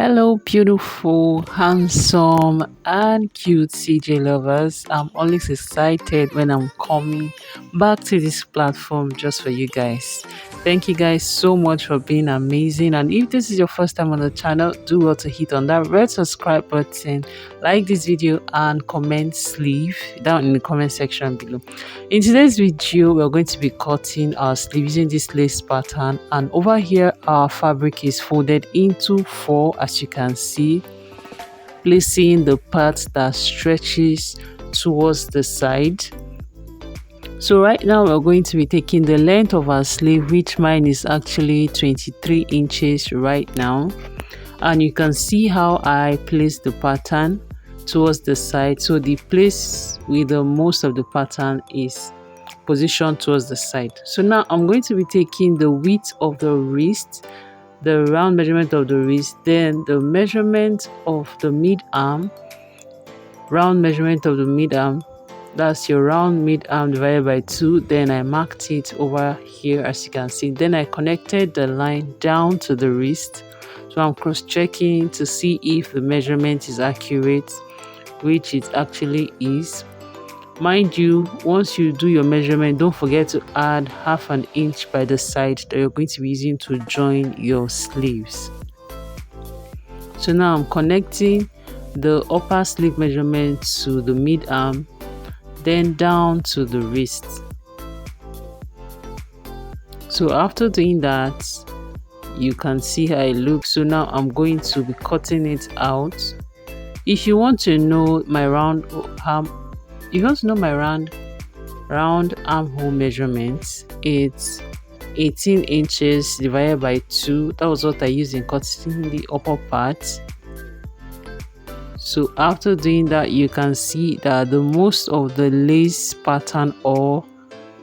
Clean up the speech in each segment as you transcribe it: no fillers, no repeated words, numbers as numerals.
Hello, beautiful, handsome, and cute CJ lovers. I'm always excited when I'm coming back to this platform just for you guys. Thank you guys so much for being amazing. And if this is your first time on the channel, do well to hit on that red subscribe button, like this video, and comment sleeve down in the comment section below. In today's video, we're going to be cutting our sleeve using this lace pattern, and over here our fabric is folded into four, as you can see, placing the part that stretches towards the side. So right now we're going to be taking the length of our sleeve, which mine is actually 23 inches right now, and you can see how I place the pattern towards the side. So the place with the most of the pattern is positioned towards the side. So now I'm going to be taking the width of the wrist, the round measurement of the wrist, then the measurement of the mid arm, round measurement of the mid arm, that's your round mid arm divided by 2. Then I marked it over here, as you can see. Then I connected the line down to the wrist. So I'm cross checking to see if the measurement is accurate, which it actually is. Mind you, once you do your measurement, don't forget to add half an inch by the side that you're going to be using to join your sleeves. So now I'm connecting the upper sleeve measurement to the mid arm, then down to the wrist. So after doing that, you can see how it looks. So now I'm going to be cutting it out. If you want to know my round armhole measurement, it's 18 inches divided by 2. That was what I used in cutting the upper part. So after doing that, you can see that the most of the lace pattern or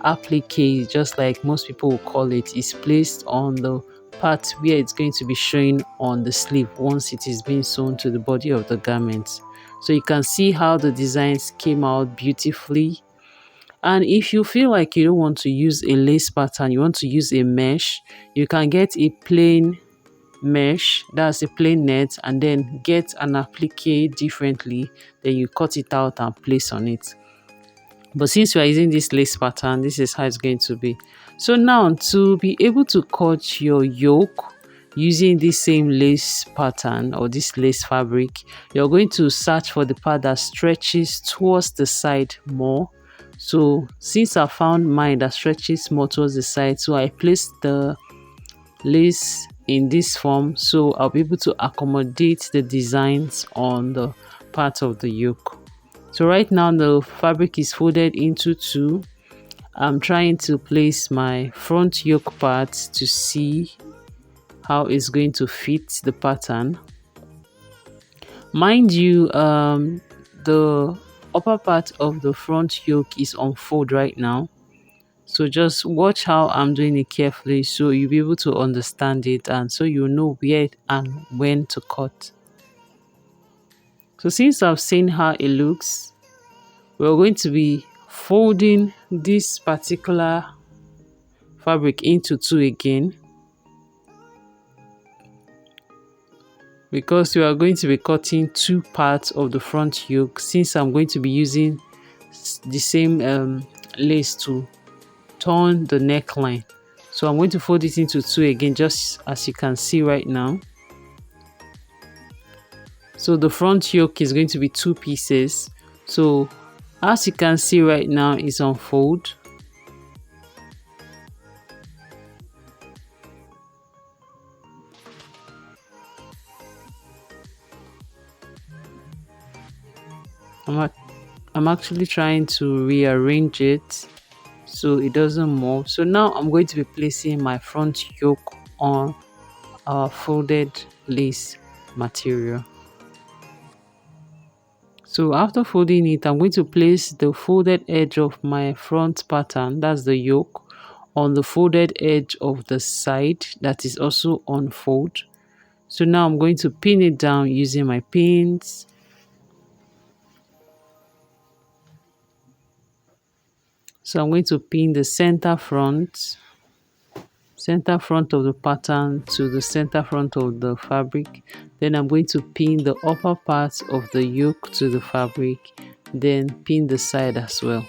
applique, just like most people will call it, is placed on the part where it's going to be showing on the sleeve once it is being sewn to the body of the garment. So you can see how the designs came out beautifully. And if you feel like you don't want to use a lace pattern, you want to use a mesh, you can get a plain mesh, that's a plain net, and then get an applique differently. Then you cut it out and place on it. But since we are using this lace pattern, this is how it's going to be. So now, to be able to cut your yoke using this same lace pattern or this lace fabric, you're going to search for the part that stretches towards the side more. So since I found mine that stretches more towards the side, so I placed the lace in this form, so I'll be able to accommodate the designs on the part of the yoke. So right now the fabric is folded into two. I'm trying to place my front yoke part to see how it's going to fit the pattern. Mind you, the upper part of the front yoke is on fold right now. So just watch how I'm doing it carefully so you'll be able to understand it, and so you know where and when to cut. So since I've seen how it looks, we're going to be folding this particular fabric into two again, because we are going to be cutting two parts of the front yoke, since I'm going to be using the same lace to turn the neckline. So I'm going to fold it into two again, just as you can see right now. So the front yoke is going to be two pieces. So as you can see right now, it's on fold. I'm actually trying to rearrange it so it doesn't move. So now I'm going to be placing my front yoke on our folded lace material. So after folding it, I'm going to place the folded edge of my front pattern, that's the yoke, on the folded edge of the side that is also on fold. So now I'm going to pin it down using my pins. So I'm going to pin the center front. center front of the pattern to the center front of the fabric. Then I'm going to pin the upper part of the yoke to the fabric, then pin the side as well.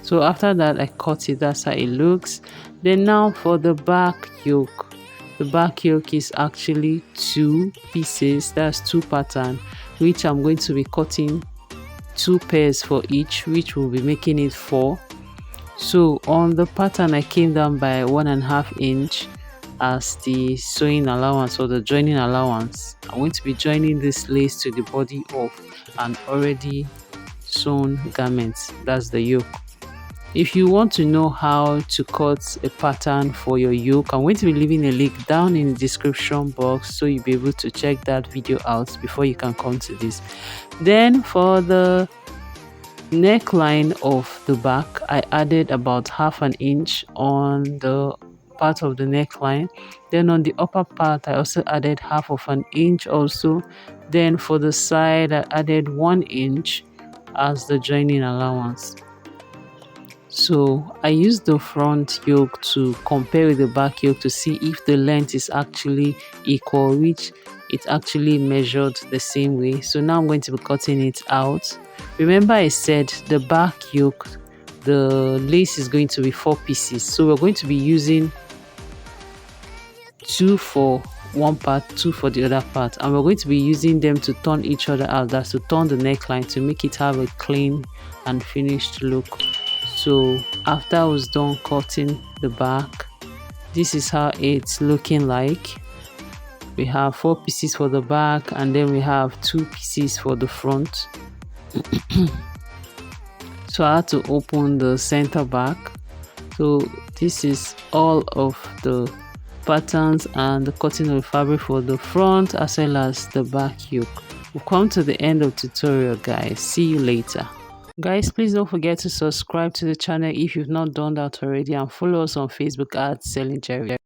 So after that, I cut it. That's how it looks. Then now for the back yoke. The back yoke is actually two pieces. That's two pattern, which I'm going to be cutting two pairs for each, which will be making it four. So on the pattern, I came down by 1.5 inch as the sewing allowance or the joining allowance. I'm going to be joining this lace to the body of an already sewn garment. That's the yoke. If you want to know how to cut a pattern for your yoke, I'm going to be leaving a link down in the description box so you'll be able to check that video out before you can come to this. Then for the neckline of the back, I added about 1/2 inch on the part of the neckline. Then on the upper part, I also added 1/2 inch also. Then for the side, I added 1 inch as the joining allowance. So I used the front yoke to compare with the back yoke to see if the length is actually equal, which it actually measured the same way. So now I'm going to be cutting it out. Remember I said the back yoke, the lace is going to be 4 pieces. So we're going to be using 2 for one part, 2 for the other part, and we're going to be using them to turn each other out. That's to turn the neckline to make it have a clean and finished look. So after I was done cutting the back, this is how it's looking like. We have 4 pieces for the back, and then we have 2 pieces for the front. So I had to open the center back. So this is all of the patterns and the cutting of the fabric for the front as well as the back yoke. We've come to the end of the tutorial, guys. See you later. Guys, please don't forget to subscribe to the channel if you've not done that already, and follow us on Facebook at Selling Jerry.